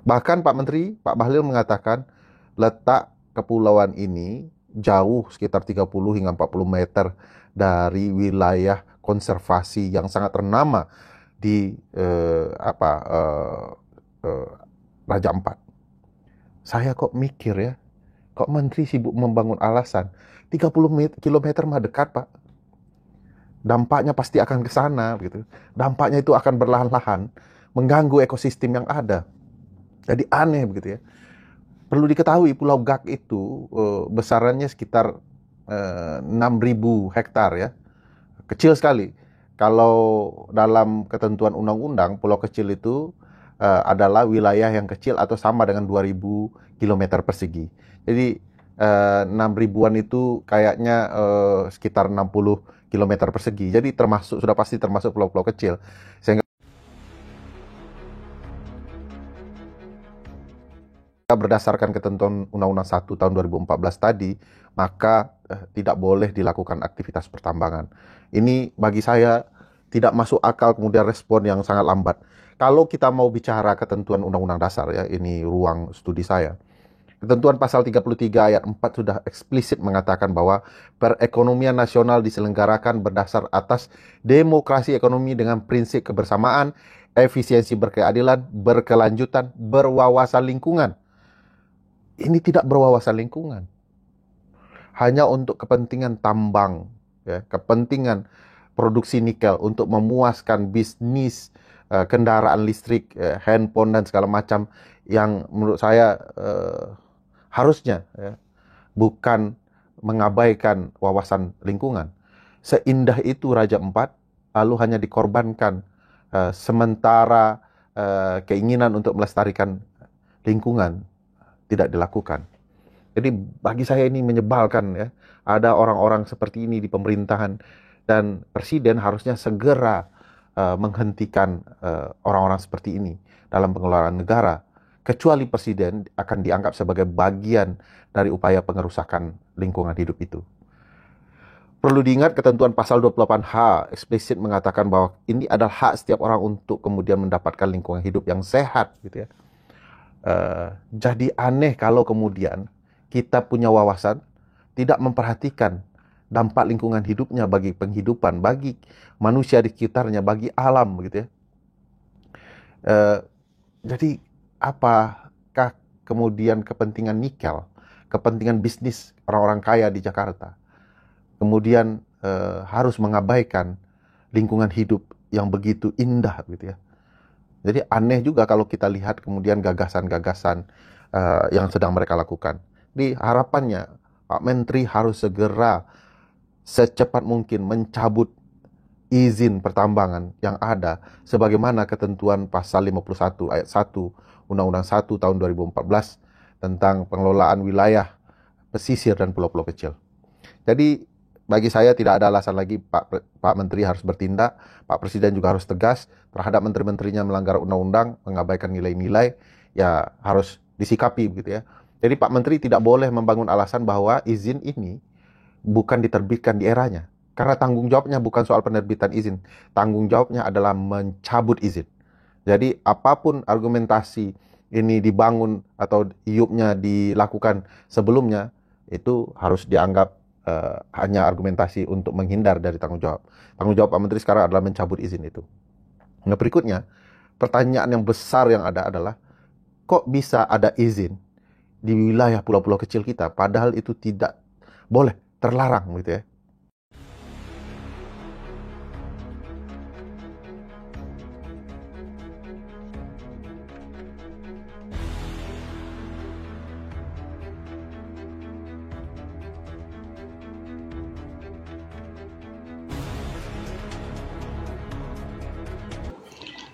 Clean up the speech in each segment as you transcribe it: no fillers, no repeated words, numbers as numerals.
Bahkan Pak Menteri, Pak Bahlil mengatakan letak kepulauan ini jauh sekitar 30 hingga 40 meter dari wilayah konservasi yang sangat ternama di eh, Raja Ampat. Saya kok mikir ya, kok Menteri sibuk membangun alasan. 30 kilometer mah dekat, Pak. Dampaknya pasti akan ke sana gitu. Dampaknya itu akan berlahan-lahan mengganggu ekosistem yang ada. Jadi aneh begitu ya. Perlu diketahui Pulau Gak itu besarannya sekitar 6.000 hektar ya. Kecil sekali. Kalau dalam ketentuan undang-undang, pulau kecil itu adalah wilayah yang kecil atau sama dengan 2.000 kilometer persegi. Jadi 6.000-an itu kayaknya sekitar 60 kilometer persegi. Jadi sudah pasti termasuk pulau-pulau kecil. Sehingga berdasarkan ketentuan Undang-Undang 1 tahun 2014 tadi, maka tidak boleh dilakukan aktivitas pertambangan. Ini bagi saya tidak masuk akal, kemudian respon yang sangat lambat. Kalau kita mau bicara ketentuan Undang-Undang Dasar ya, ini ruang studi saya. Ketentuan pasal 33 ayat 4 sudah eksplisit mengatakan bahwa perekonomian nasional diselenggarakan berdasar atas demokrasi ekonomi dengan prinsip kebersamaan, efisiensi berkeadilan, berkelanjutan, berwawasan lingkungan. Ini tidak berwawasan lingkungan. Hanya untuk kepentingan tambang, ya, kepentingan produksi nikel, untuk memuaskan bisnis kendaraan listrik, handphone dan segala macam yang menurut saya harusnya ya, bukan mengabaikan wawasan lingkungan. Seindah itu Raja Ampat, lalu hanya dikorbankan sementara keinginan untuk melestarikan lingkungan tidak dilakukan. Jadi bagi saya ini menyebalkan ya. Ada orang-orang seperti ini di pemerintahan, dan presiden harusnya segera menghentikan orang-orang seperti ini dalam pengelolaan negara. Kecuali presiden akan dianggap sebagai bagian dari upaya pengerusakan lingkungan hidup itu. Perlu diingat ketentuan pasal 28H eksplisit mengatakan bahwa ini adalah hak setiap orang untuk kemudian mendapatkan lingkungan hidup yang sehat gitu ya. Jadi aneh kalau kemudian kita punya wawasan tidak memperhatikan dampak lingkungan hidupnya bagi penghidupan, bagi manusia di sekitarnya, bagi alam gitu ya. Jadi apakah kemudian kepentingan nikel, kepentingan bisnis orang-orang kaya di Jakarta, kemudian harus mengabaikan lingkungan hidup yang begitu indah gitu ya. Jadi aneh juga kalau kita lihat kemudian gagasan-gagasan yang sedang mereka lakukan. Di harapannya Pak Menteri harus segera secepat mungkin mencabut izin pertambangan yang ada sebagaimana ketentuan pasal 51 ayat 1 Undang-Undang 1 tahun 2014 tentang pengelolaan wilayah pesisir dan pulau-pulau kecil. Jadi bagi saya tidak ada alasan lagi Pak Menteri harus bertindak. Pak Presiden juga harus tegas terhadap menteri-menterinya melanggar undang-undang, mengabaikan nilai-nilai, ya harus disikapi begitu ya. Jadi Pak Menteri tidak boleh membangun alasan bahwa izin ini bukan diterbitkan di eranya. Karena tanggung jawabnya bukan soal penerbitan izin. Tanggung jawabnya adalah mencabut izin. Jadi apapun argumentasi ini dibangun atau iupnya dilakukan sebelumnya, itu harus dianggap hanya argumentasi untuk menghindar dari tanggung jawab. Tanggung jawab Pak Menteri sekarang adalah mencabut izin itu. Nah berikutnya, pertanyaan yang besar yang ada adalah, kok bisa ada izin di wilayah pulau-pulau kecil kita, padahal itu tidak boleh, terlarang gitu ya.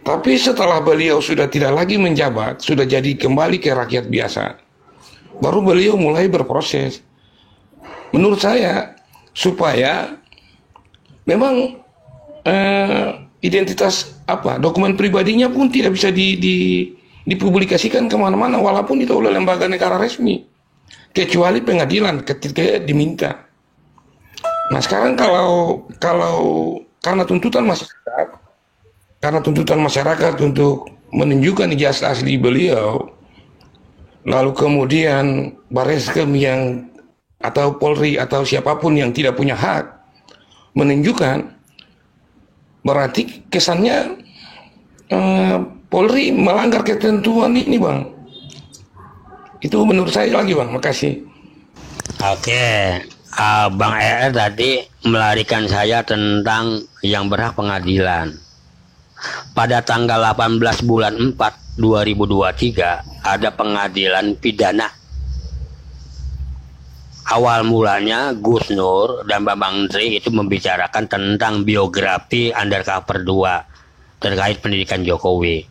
Tapi setelah beliau sudah tidak lagi menjabat, sudah jadi kembali ke rakyat biasa, baru beliau mulai berproses. Menurut saya, supaya memang identitas dokumen pribadinya pun tidak bisa dipublikasikan kemana-mana, walaupun itu oleh lembaga negara resmi, kecuali pengadilan ketika diminta. Nah sekarang kalau karena tuntutan masyarakat untuk menunjukkan ijazah asli beliau, lalu kemudian Barreskrim yang atau Polri atau siapapun yang tidak punya hak menunjukkan, berarti kesannya Polri melanggar ketentuan ini, Bang. Itu menurut saya lagi, Bang. Makasih. Oke, Bang ER tadi melarikan saya tentang yang berhak pengadilan. Pada tanggal 18 bulan 4 2023 ada pengadilan pidana. Awal mulanya Gus Nur dan Bambang Tri itu membicarakan tentang biografi Undercover 2 terkait pendidikan Jokowi.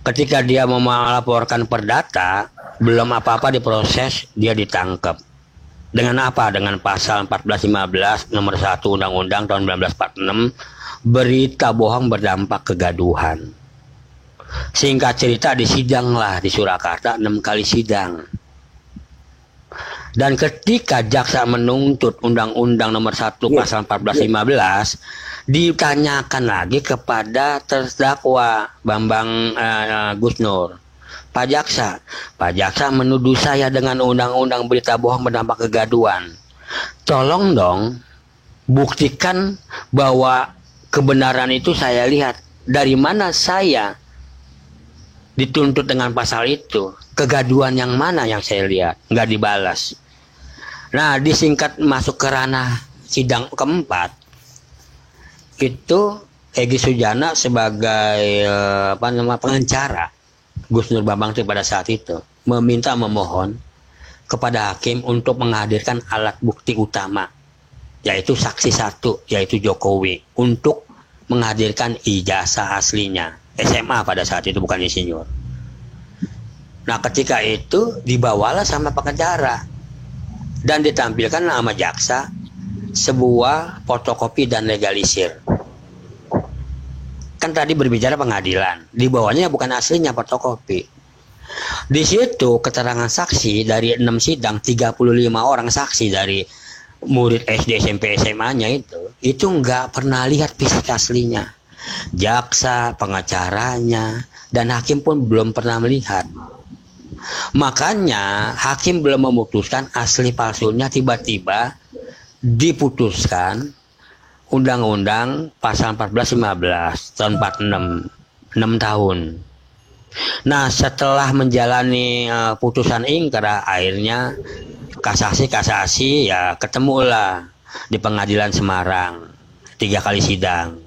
Ketika dia mau melaporkan perdata, belum apa-apa diproses, dia ditangkap. Dengan apa? Dengan pasal 1415 nomor 1 Undang-Undang tahun 1946, berita bohong berdampak kegaduhan. Singkat cerita, disidanglah di Surakarta 6 kali sidang. Dan ketika jaksa menuntut Undang-Undang nomor 1 pasal 1415, ditanyakan lagi kepada terdakwa Bambang Gus Nur. Pak Jaksa menuduh saya dengan undang-undang berita bohong berdampak kegaduhan. Tolong dong buktikan bahwa kebenaran itu saya lihat. Dari mana saya dituntut dengan pasal itu? Kegaduhan yang mana yang saya lihat? Nggak dibalas. Nah, disingkat masuk ke ranah sidang keempat, itu Egy Sujana sebagai pengacara Gus Nur Bambang Tri pada saat itu memohon kepada hakim untuk menghadirkan alat bukti utama, yaitu saksi satu, yaitu Jokowi, untuk menghadirkan ijazah aslinya, SMA pada saat itu, bukan insinyur. Nah, ketika itu dibawalah sama pengacara dan ditampilkan nama jaksa sebuah fotokopi dan legalisir. Kan tadi berbicara pengadilan, di bawahnya bukan aslinya fotokopi. Di situ keterangan saksi dari 6 sidang, 35 orang saksi dari murid SD, SMP, SMA-nya itu nggak pernah lihat fisik aslinya. Jaksa, pengacaranya, dan hakim pun belum pernah melihat. Makanya hakim belum memutuskan asli palsunya, tiba-tiba diputuskan Undang-Undang pasal 1415 tahun 46, 6 tahun. Nah, setelah menjalani putusan ingkrah, akhirnya kasasi ya ketemulah di Pengadilan Semarang 3 kali sidang.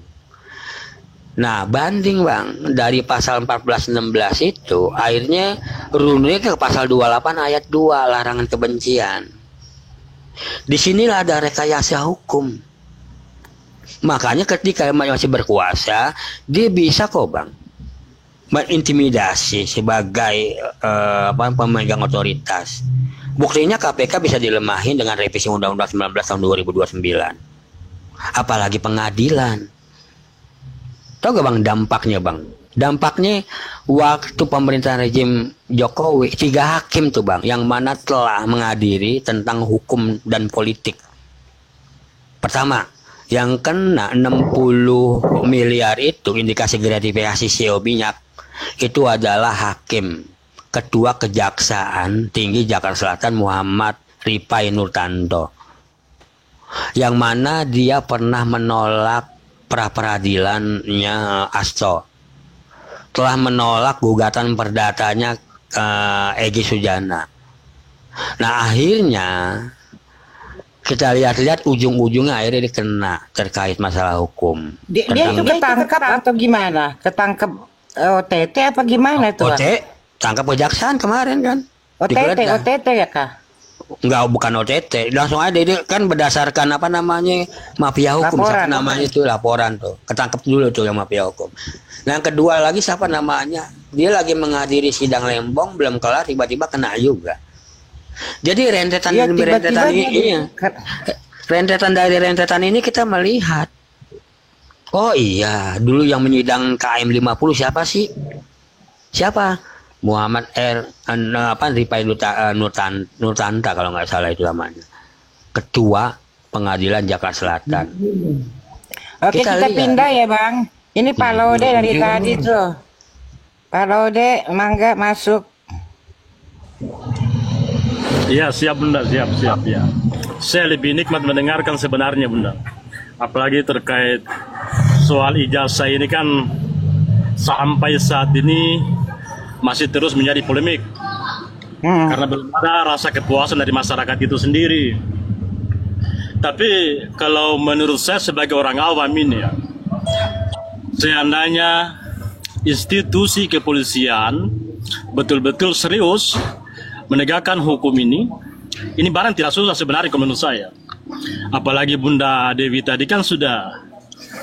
Nah, banding Bang, dari pasal 1416 itu akhirnya runut ke pasal 28 ayat 2 larangan kebencian. Disinilah ada rekayasa hukum. Makanya ketika masih berkuasa, dia bisa kok Bang mengintimidasi sebagai pemegang otoritas. Buktinya KPK bisa dilemahin dengan revisi Undang-Undang 19 tahun 2029. Apalagi pengadilan. Tahu gak Bang dampaknya Bang? Dampaknya waktu pemerintahan rejim Jokowi, 3 hakim tuh Bang, yang mana telah menghadiri tentang hukum dan politik. Pertama, yang kena 60 miliar itu indikasi gratifikasi CEO minyak itu adalah hakim Ketua Kejaksaan Tinggi Jakarta Selatan Muhammad Ripai Nurtanto, yang mana dia pernah menolak pra-peradilannya Asto, telah menolak gugatan perdatanya Egy Sujana. Nah, akhirnya kita lihat-lihat ujung-ujungnya akhirnya dikena terkait masalah hukum. Dia itu ketangkap atau gimana? Ketangkap OTT apa gimana tuh? Tangkap kejaksaan kemarin kan? OTT ya Kak? Enggak, bukan OTT, langsung aja dia kan berdasarkan mafia hukum, laporan, siapa namanya itu laporan tuh, ketangkap dulu tuh yang mafia hukum. Nah, yang kedua lagi siapa namanya? Dia lagi menghadiri sidang Lembong belum kelar, tiba-tiba kena juga. Jadi rentetan rentetan ini kita melihat, oh iya, dulu yang menyidang KM 50 siapa sih? Siapa? Muhammad Ripai Nurtanta kalau nggak salah itu namanya. Ketua Pengadilan Jakarta Selatan. Oke, kita pindah ya Bang. Ini Pak Laude dari tadi tuh. Pak Laude, mangga masuk. Ya, siap Bunda, siap ya. Saya lebih nikmat mendengarkan sebenarnya Bunda. Apalagi terkait soal ijazah ini kan sampai saat ini masih terus menjadi polemik. Karena belum ada rasa kepuasan dari masyarakat itu sendiri. Tapi kalau menurut saya sebagai orang awam ini ya, seandainya institusi kepolisian betul-betul serius menegakkan hukum ini barang tidak susah sebenarnya kalau menurut saya. Apalagi Bunda Dewi tadi kan sudah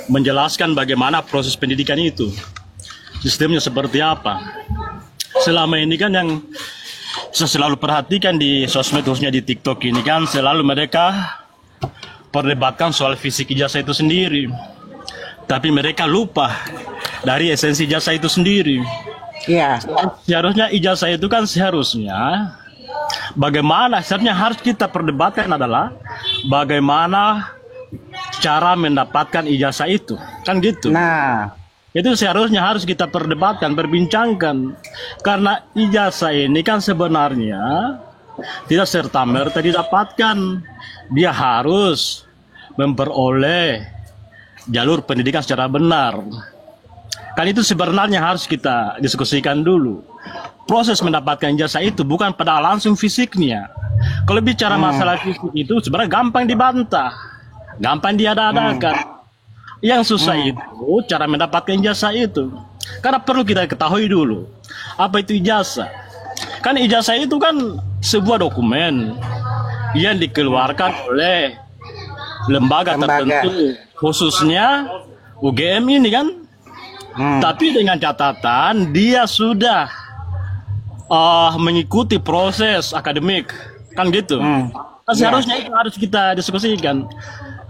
menjelaskan bagaimana proses pendidikan itu, sistemnya seperti apa. Selama ini kan yang saya selalu perhatikan di sosmed, khususnya di TikTok ini kan selalu mereka perdebatkan soal fisik ijazah itu sendiri. Tapi mereka lupa dari esensi ijazah itu sendiri. Iya. Seharusnya ijazah itu kan seharusnya seharusnya harus kita perdebatkan adalah bagaimana cara mendapatkan ijazah itu. Kan gitu. Nah, itu seharusnya harus kita perdebatkan, perbincangkan. Karena ijazah ini kan sebenarnya tidak serta-merta didapatkan. Dia harus memperoleh jalur pendidikan secara benar. Kan itu sebenarnya harus kita diskusikan dulu. Proses mendapatkan ijazah itu bukan pada langsung fisiknya. Kalau bicara masalah fisik itu sebenarnya gampang dibantah, gampang diada-adakan. Yang susah itu cara mendapatkan ijazah itu. Karena perlu kita ketahui dulu apa itu ijazah. Kan ijazah itu kan sebuah dokumen yang dikeluarkan oleh lembaga tertentu, khususnya UGM ini kan. Tapi dengan catatan dia sudah mengikuti proses akademik, kan gitu. Seharusnya itu harus kita diskusikan.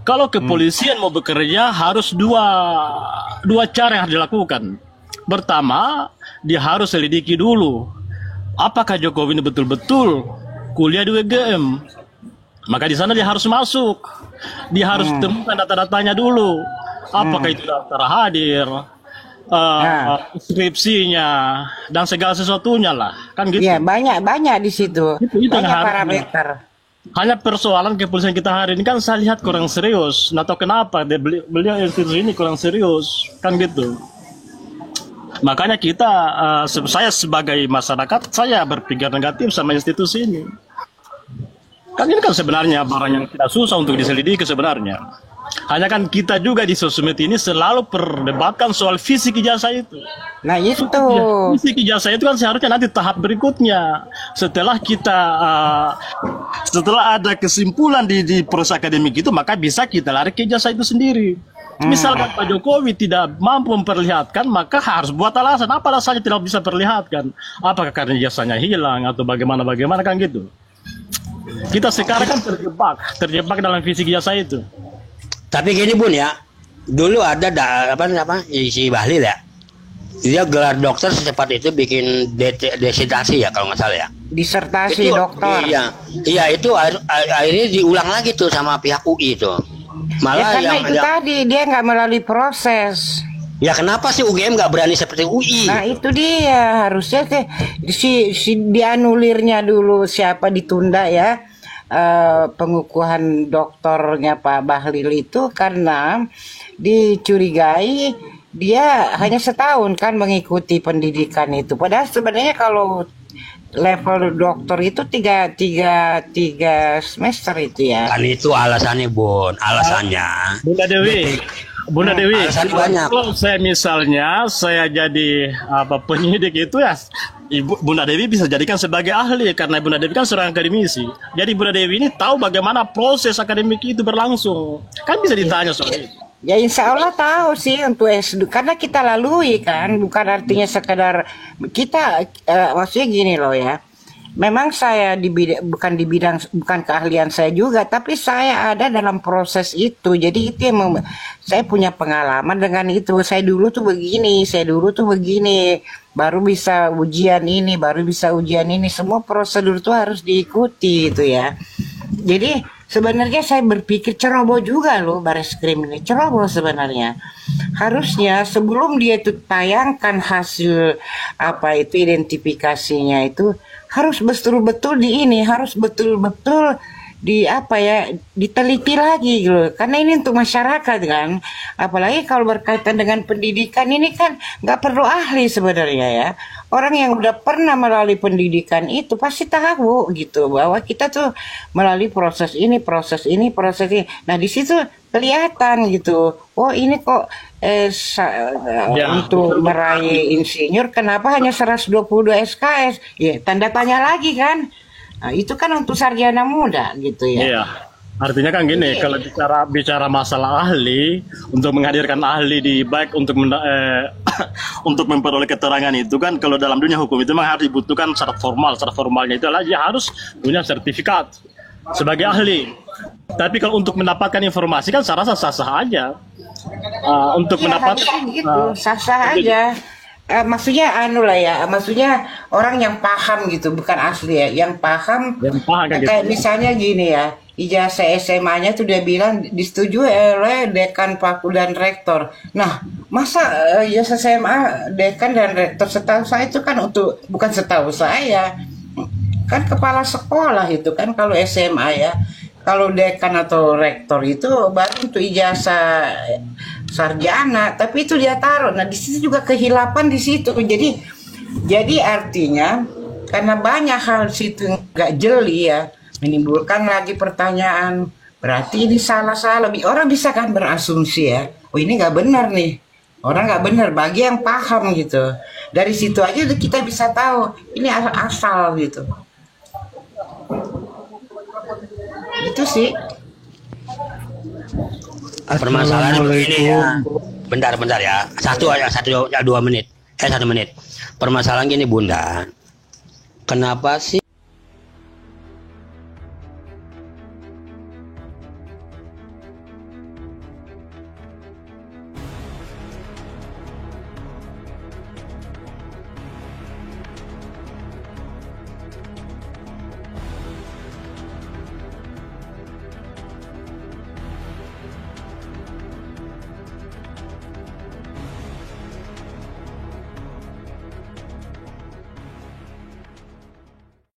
Kalau kepolisian mau bekerja harus dua cara yang harus dilakukan. Pertama, dia harus selidiki dulu apakah Jokowi ini betul-betul kuliah di UGM. Maka di sana dia harus masuk. Dia harus temukan data-datanya dulu. Apakah itu daftar hadir, skripsinya, dan segala sesuatunya lah. Kan gitu. iya banyak di situ. Itu Banyak yang harus. parameter. Hanya persoalan kepolisian kita hari ini kan saya lihat kurang serius. Nggak tahu kenapa beliau institusi ini kurang serius. Kan gitu. Makanya saya sebagai masyarakat, saya berpikir negatif sama institusi ini. Kan ini kan sebenarnya barang yang tidak susah untuk diselidiki sebenarnya. Hanya kan kita juga di sosmed ini selalu perdebatkan soal fisik ijazah itu. Nah itu. Ya, fisik ijazah itu kan seharusnya nanti tahap berikutnya. Setelah ada kesimpulan di proses akademik itu, maka bisa kita lari ke ijazah itu sendiri. Misalkan Pak Jokowi tidak mampu memperlihatkan, maka harus buat alasan. Apa alasannya tidak bisa perlihatkan? Apakah karena ijazahnya hilang atau bagaimana kan gitu. Kita sekarang kan terjebak dalam fisik ijazah itu. Tapi gini Bun ya, dulu ada si Bahlil ya, dia gelar dokter secepat itu bikin disertasi ya kalau nggak salah ya. Disertasi Itu, dokter. Iya itu akhirnya diulang lagi tuh sama pihak UI itu. Ya Malah karena itu tadi dia nggak melalui proses. ya kenapa sih UGM nggak berani seperti UI? Nah itu dia harusnya si dianulirnya dulu siapa ditunda ya. Pengukuhan doktornya Pak Bahlil itu karena dicurigai dia hanya setahun kan mengikuti pendidikan itu. Padahal sebenarnya kalau level dokter itu tiga semester itu ya. Kan itu alasannya Bun, alasannya. Bunda Dewi, alasan banyak. kalau saya jadi penyidik itu ya, Bunda Dewi bisa jadikan sebagai ahli karena Bunda Dewi kan seorang akademisi. Jadi Bunda Dewi ini tahu bagaimana proses akademik itu berlangsung. Kan bisa ditanya soal itu. Ya insya Allah tahu sih untuk S2 karena kita lalui kan, bukan artinya sekedar kita maksudnya gini loh ya. Memang saya bukan keahlian saya juga, tapi saya ada dalam proses itu. Jadi itu yang saya punya pengalaman dengan itu. Saya dulu tuh begini, baru bisa ujian ini, semua prosedur itu harus diikuti itu ya. Jadi sebenarnya saya berpikir ceroboh juga loh Bareskrim ini, ceroboh sebenarnya. harusnya sebelum dia itu tayangkan hasil apa itu identifikasinya itu harus betul-betul harus betul-betul di apa ya diteliti lagi gitu, karena ini untuk masyarakat kan, apalagi kalau berkaitan dengan pendidikan ini kan nggak perlu ahli sebenarnya ya, orang yang udah pernah melalui pendidikan itu pasti tahu gitu bahwa kita tuh melalui proses ini. Nah di situ kelihatan gitu, oh ini kok untuk meraih insinyur kenapa hanya 122 SKS ya, tanda tanya lagi kan. Nah, itu kan untuk sarjana muda gitu ya. Iya. Artinya kan gini, Iya. kalau bicara masalah ahli, untuk menghadirkan ahli di baik untuk untuk memperoleh keterangan itu kan, kalau dalam dunia hukum itu memang harus dibutuhkan syarat formal. Syarat formalnya itu adalah dia harus punya sertifikat sebagai ahli. Tapi kalau untuk mendapatkan informasi kan saya rasa sah-sah aja. Untuk Iya, mendapatkan harusnya gitu, sah-sah aja. Maksudnya maksudnya orang yang paham gitu, bukan asli ya, yang paham. yang paham kan gitu. Kayak misalnya gini ya, ijazah SMA-nya tuh dia bilang disetujui oleh dekan, paku dan rektor. Nah, masa ijazah SMA dekan dan rektor, setahu saya itu kan bukan setahu saya, kan kepala sekolah itu kan kalau SMA ya. Kalau dekan atau rektor itu baru untuk ijazah sarjana, tapi itu dia taruh. Nah di situ juga kehilapan di situ. Jadi artinya karena banyak hal situ nggak jeli ya, menimbulkan lagi pertanyaan. Berarti ini salah-salah. Orang bisa kan berasumsi ya, oh ini nggak benar nih. Orang nggak benar bagi yang paham gitu. Dari situ aja kita bisa tahu ini asal gitu. Itu sih. Permasalahan ini ya. Bentar ya. 2 menit. 1 menit. Permasalahan gini Bunda. Kenapa sih